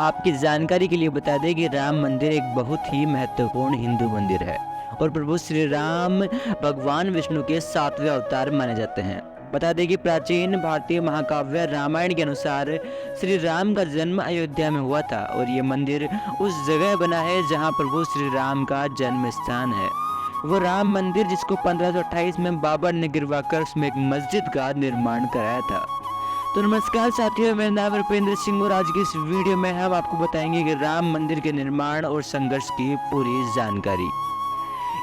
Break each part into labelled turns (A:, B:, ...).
A: आपकी जानकारी के लिए बता दें कि राम मंदिर एक बहुत ही महत्वपूर्ण हिंदू मंदिर है और प्रभु श्री राम भगवान विष्णु के 7वें अवतार माने जाते हैं। बता दें कि प्राचीन भारतीय महाकाव्य रामायण के अनुसार श्री राम का जन्म अयोध्या में हुआ था और ये मंदिर उस जगह बना है जहाँ प्रभु श्री राम का जन्म स्थान है। वो राम मंदिर जिसको 1528 में बाबर ने गिरवाकर उसमें एक मस्जिद का निर्माण कराया था। तो नमस्कार साथियों, मेरा नाम रुपेंद्र सिंह और आज की इस वीडियो में हम आपको बताएंगे कि राम मंदिर के निर्माण और संघर्ष की पूरी जानकारी।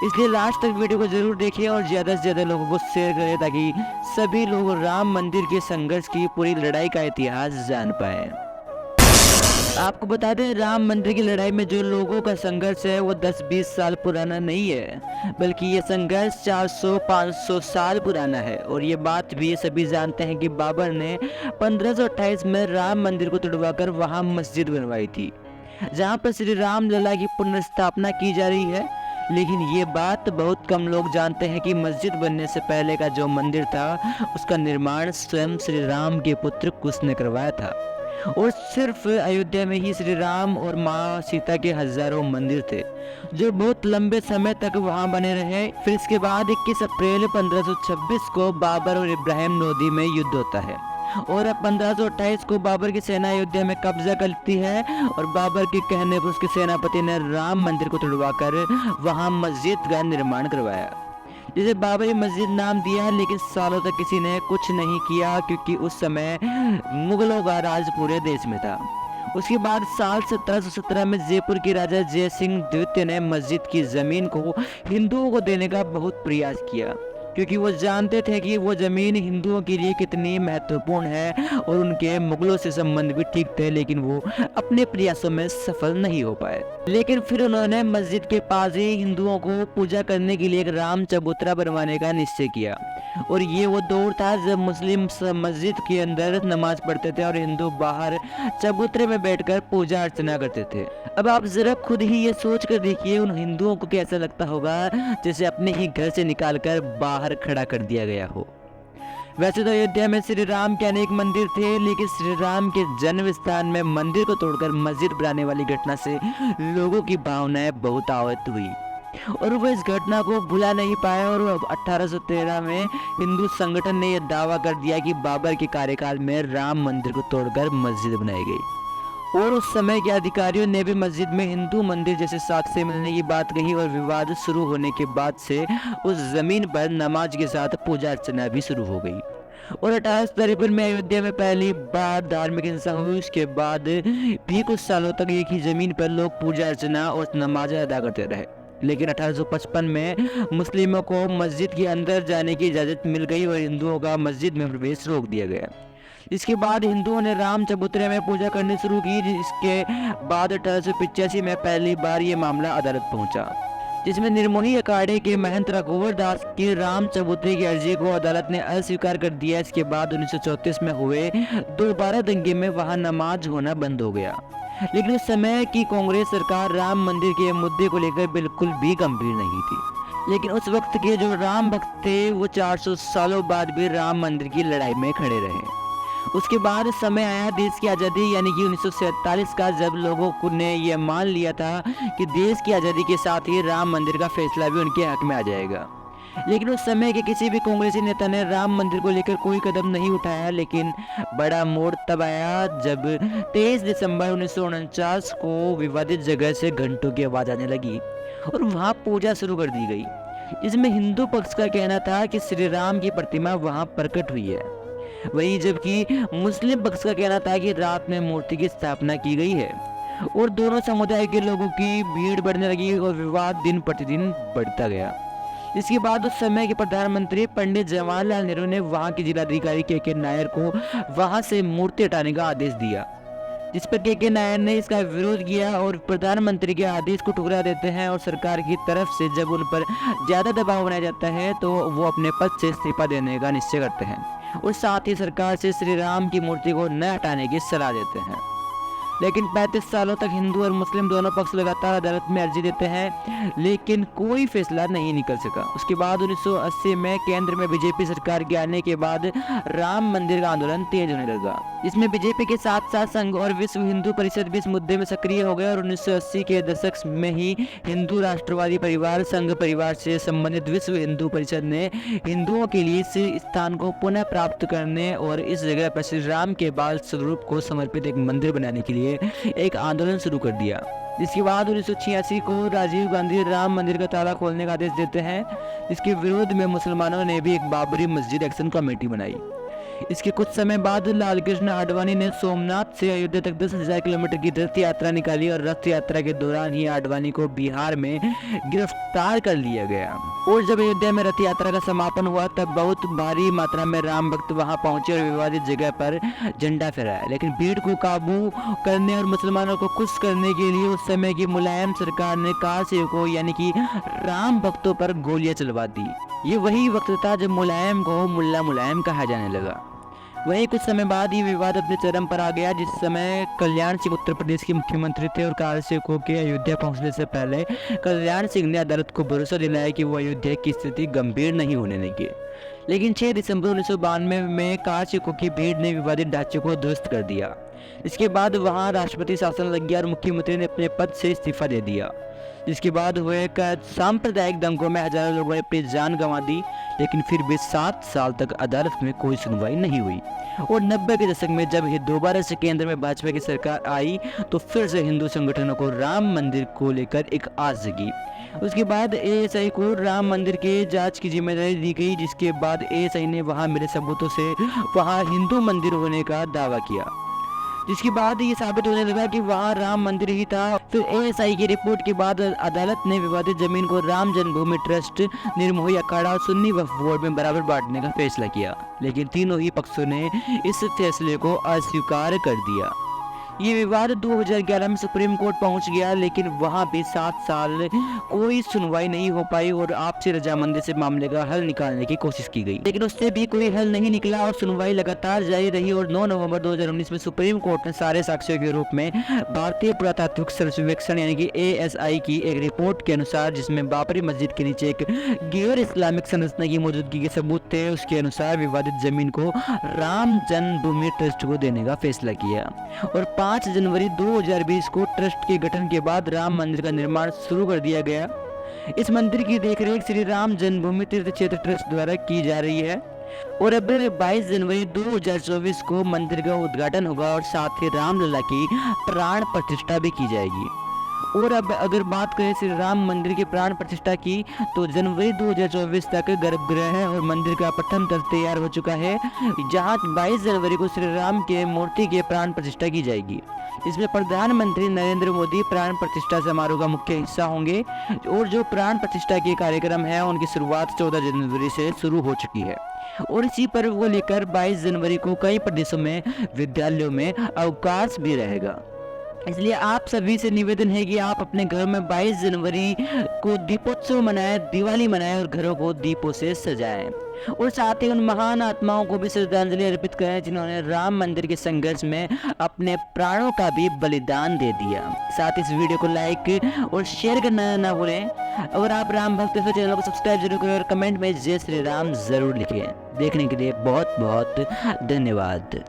A: इसलिए लास्ट तक वीडियो को जरूर देखिए और ज़्यादा से ज़्यादा लोगों को शेयर करें ताकि सभी लोग राम मंदिर के संघर्ष की पूरी लड़ाई का इतिहास जान पाएं। आपको बता दें, राम मंदिर की लड़ाई में जो लोगों का संघर्ष है वो 10-20 साल पुराना नहीं है, बल्कि ये संघर्ष 400-500 साल पुराना है। और ये बात भी सभी जानते हैं कि बाबर ने 1528 में राम मंदिर को तुड़वाकर वहाँ मस्जिद बनवाई थी, जहाँ पर श्री राम लला की पुनर्स्थापना की जा रही है। लेकिन ये बात बहुत कम लोग जानते हैं कि मस्जिद बनने से पहले का जो मंदिर था उसका निर्माण स्वयं श्री राम के पुत्र कुश ने करवाया था। और सिर्फ अयोध्या में ही श्री राम और माँ सीता के हजारों मंदिर थे जो बहुत लंबे समय तक वहां बने रहे। फिर इसके बाद 21 अप्रैल 1526 को बाबर और इब्राहिम लोदी में युद्ध होता है और अब 1528 को बाबर की सेना अयोध्या में कब्जा करती है और बाबर के कहने पर उसके सेनापति ने राम मंदिर को तुड़वाकर वहां मस्जिद का निर्माण करवाया, जिसे बाबरी मस्जिद नाम दिया। लेकिन सालों तक किसी ने कुछ नहीं किया क्योंकि उस समय मुगलों का राज पूरे देश में था। उसके बाद साल 1717 में जयपुर के राजा जय सिंह द्वितीय ने मस्जिद की जमीन को हिंदुओं को देने का बहुत प्रयास किया, क्योंकि वो जानते थे कि वो जमीन हिंदुओं के लिए कितनी महत्वपूर्ण है और उनके मुगलों से संबंध भी ठीक थे। लेकिन वो अपने प्रयासों में सफल नहीं हो पाए। लेकिन फिर उन्होंने मस्जिद के पास ही हिंदुओं को पूजा करने के लिए एक राम चबूतरा बनवाने का निश्चय किया। और ये वो दौर था जब मुस्लिम मस्जिद के अंदर नमाज पढ़ते थे और हिंदू बाहर चबूतरे में बैठकर पूजा अर्चना करते थे। अब आप जरा खुद ही ये सोच कर देखिए उन हिंदुओं को कैसा लगता होगा जैसे अपने ही घर से निकालकर बाहर खड़ा कर दिया गया हो। वैसे तो अयोध्या में श्री राम के अनेक मंदिर थे, लेकिन श्री राम के जन्म स्थान में मंदिर को तोड़कर मस्जिद बनाने वाली घटना से लोगों की भावनाएं बहुत आहत हुई और वो इस घटना को भुला नहीं पाए। और 1813 में हिंदू संगठन ने यह दावा कर दिया कि बाबर के कार्यकाल में राम मंदिर को तोड़कर मस्जिद बनाई गई। और उस समय के अधिकारियों ने भी मस्जिद में हिंदू मंदिर जैसे साक्ष्य मिलने की बात कही और विवाद शुरू होने के बाद से उस जमीन पर नमाज के साथ पूजा अर्चना भी शुरू हो गई। और 1853 में अयोध्या में पहली बार धार्मिक हिंसा हुई। उसके बाद भी कुछ सालों तक एक ही जमीन पर लोग पूजा अर्चना और नमाज अदा करते रहे। लेकिन 1855 में मुस्लिमों को मस्जिद के अंदर जाने की इजाज़त मिल गई और हिंदुओं का मस्जिद में प्रवेश रोक दिया गया। इसके बाद हिंदुओं ने राम चबूतरे में पूजा करनी शुरू की। इसके बाद 1885 में पहली बार ये मामला अदालत पहुंचा, जिसमें निर्मोही अखाड़े के महंत रघुवर दास की राम चबूतरे की अर्जी को अदालत ने अस्वीकार कर दिया। इसके बाद 1934 में हुए दोबारा दंगे में वहां नमाज होना बंद हो गया। लेकिन उस समय की कांग्रेस सरकार राम मंदिर के मुद्दे को लेकर बिल्कुल भी गंभीर नहीं थी। लेकिन उस वक्त के जो राम भक्त थे वो 400 सालों बाद भी राम मंदिर की लड़ाई में खड़े रहे। उसके बाद समय आया देश की आज़ादी यानी कि 1947 का, जब लोगों ने यह मान लिया था कि देश की आज़ादी के साथ ही राम मंदिर का फैसला भी उनके हक में आ जाएगा। लेकिन उस समय के किसी भी कांग्रेसी नेता ने राम मंदिर को लेकर कोई कदम नहीं उठाया। लेकिन बड़ा मोड़ तब आया जब 23 दिसंबर 1949 को विवादित जगह से घंटों की आवाज़ आने लगी और वहाँ पूजा शुरू कर दी गई। इसमें हिंदू पक्ष का कहना था कि श्री राम की प्रतिमा वहाँ प्रकट हुई है, वहीं जबकि मुस्लिम पक्ष का कहना था कि रात में मूर्ति की स्थापना की गई है। और दोनों समुदाय के लोगों की भीड़ बढ़ने लगी और विवाद दिन प्रतिदिन बढ़ता गया। इसके बाद उस समय के प्रधानमंत्री पंडित जवाहरलाल नेहरू ने वहां के जिलाधिकारी के नायर को वहां से मूर्ति हटाने का आदेश दिया, जिस पर के नायर ने इसका विरोध किया और प्रधानमंत्री के आदेश को ठुकरा देते हैं। और सरकार की तरफ से जब उन पर ज्यादा दबाव बनाया जाता है तो वो अपने पद से इस्तीफा देने का निश्चय करते हैं और साथ ही सरकार से श्री राम की मूर्ति को न हटाने की सलाह देते हैं। लेकिन 35 सालों तक हिंदू और मुस्लिम दोनों पक्ष लगातार अदालत में अर्जी देते हैं, लेकिन कोई फैसला नहीं निकल सका। उसके बाद 1980 में केंद्र में बीजेपी सरकार के आने के बाद राम मंदिर का आंदोलन तेज होने लगा। इसमें बीजेपी के साथ साथ संघ और विश्व हिंदू परिषद भी इस मुद्दे में सक्रिय हो गए और 1980 के दशक में ही हिंदू राष्ट्रवादी परिवार संघ परिवार से संबंधित विश्व हिंदू परिषद ने हिंदुओं के लिए इस स्थान को पुनः प्राप्त करने और इस जगह पर श्री राम के बाल स्वरूप को समर्पित एक मंदिर बनाने के लिए एक आंदोलन शुरू कर दिया। जिसके बाद 1986 को राजीव गांधी राम मंदिर का ताला खोलने का आदेश देते हैं, जिसके विरोध में मुसलमानों ने भी एक बाबरी मस्जिद एक्शन कमेटी बनाई। इसके कुछ समय बाद लाल कृष्ण आडवाणी ने सोमनाथ से अयोध्या तक 10,000 किलोमीटर की रथ यात्रा निकाली और रथ यात्रा के दौरान ही आडवाणी को बिहार में गिरफ्तार कर लिया गया। और जब अयोध्या में रथ यात्रा का समापन हुआ तब बहुत भारी मात्रा में राम भक्त वहां पहुंचे और विवादित जगह पर झंडा फहराया। लेकिन भीड़ को काबू करने और मुसलमानों को खुश करने के लिए उस समय की मुलायम सरकार ने कार सेवकों यानी कि राम भक्तों पर गोलियां चलवा दी। ये वही वक्त था जब मुलायम को मुल्ला मुलायम कहा जाने लगा। वहीं कुछ समय बाद ये विवाद अपने चरम पर आ गया, जिस समय कल्याण सिंह उत्तर प्रदेश के मुख्यमंत्री थे और कार सेवकों के अयोध्या पहुंचने से पहले कल्याण सिंह ने अदालत को भरोसा दिलाया कि वो अयोध्या की स्थिति गंभीर नहीं होने देंगे। लेकिन 6 दिसंबर 1992 में कार सेवकों की भीड़ ने विवादित ढांचे को ध्वस्त कर दिया। इसके बाद वहां राष्ट्रपति शासन लग गया और मुख्यमंत्री ने अपने पद से इस्तीफा दे दिया। जिसके बाद हुए सांप्रदायिक दंगों में हजारों लोगों ने अपनी जान गंवा दी, लेकिन फिर भी 7 साल तक अदालत में कोई सुनवाई नहीं हुई। और 90 के दशक में जब दोबारा से केंद्र में भाजपा की सरकार आई तो फिर से हिंदू संगठनों को राम मंदिर को लेकर एक आस जगी। उसके बाद एएसआई को राम मंदिर के जांच की जिम्मेदारी दी गई, जिसके बाद एएसआई ने वहां मिले सबूतों से वहां हिंदू मंदिर होने का दावा किया, जिसके बाद ये साबित होने लगा कि वहाँ राम मंदिर ही था। फिर एएसआई की रिपोर्ट के बाद अदालत ने विवादित जमीन को राम जन्मभूमि ट्रस्ट, निर्मोही अखाड़ा और सुन्नी वक्फ बोर्ड में बराबर बांटने का फैसला किया, लेकिन तीनों ही पक्षों ने इस फैसले को अस्वीकार कर दिया। ये विवाद 2011 में सुप्रीम कोर्ट पहुंच गया, लेकिन वहां भी 7 साल कोई सुनवाई नहीं हो पाई और आपसी रजामंदी से मामले का हल निकालने की कोशिश की गई, लेकिन उससे भी कोई हल नहीं निकला और सुनवाई लगातार जारी रही। और 9 नवंबर 2019 में सुप्रीम कोर्ट ने सारे साक्ष्यों के रूप में भारतीय पुरातात्विक सर्वेक्षण यानी कि ASI की एक रिपोर्ट के अनुसार, जिसमें बाबरी मस्जिद के नीचे एक गैर इस्लामिक संरचना की मौजूदगी के सबूत थे, उसके अनुसार विवादित जमीन को राम जन्मभूमि ट्रस्ट को देने का फैसला किया। और 5 जनवरी 2020 को ट्रस्ट के गठन के बाद राम मंदिर का निर्माण शुरू कर दिया गया। इस मंदिर की देखरेख श्री राम जन्मभूमि तीर्थ क्षेत्र ट्रस्ट द्वारा की जा रही है और अब 22 जनवरी 2024 को मंदिर का उद्घाटन होगा और साथ ही रामलला की प्राण प्रतिष्ठा भी की जाएगी। और अब अगर बात करें श्री राम मंदिर की प्राण प्रतिष्ठा की तो जनवरी 2024 तक गर्भगृह और मंदिर का प्रथम तल तैयार हो चुका है, जहां 22 जनवरी को श्री राम के मूर्ति के प्राण प्रतिष्ठा की जाएगी। इसमें प्रधानमंत्री नरेंद्र मोदी प्राण प्रतिष्ठा समारोह का मुख्य हिस्सा होंगे और जो प्राण प्रतिष्ठा के कार्यक्रम है उनकी शुरुआत 14 जनवरी से शुरू हो चुकी है। और इसी पर्व को लेकर 22 जनवरी को कई प्रदेशों में विद्यालयों में अवकाश भी रहेगा। इसलिए आप सभी से निवेदन है कि आप अपने घर में 22 जनवरी को दीपोत्सव मनाएं, दिवाली मनाएं और घरों को दीपों से सजाएं और साथ ही उन महान आत्माओं को भी श्रद्धांजलि अर्पित करें जिन्होंने राम मंदिर के संघर्ष में अपने प्राणों का भी बलिदान दे दिया। साथ इस वीडियो को लाइक और शेयर करना ना भूलें। अगर आप राम भक्त हैं तो चैनल को सब्सक्राइब जरूर करें और कमेंट में जय श्री राम जरूर लिखें। देखने के लिए बहुत बहुत धन्यवाद।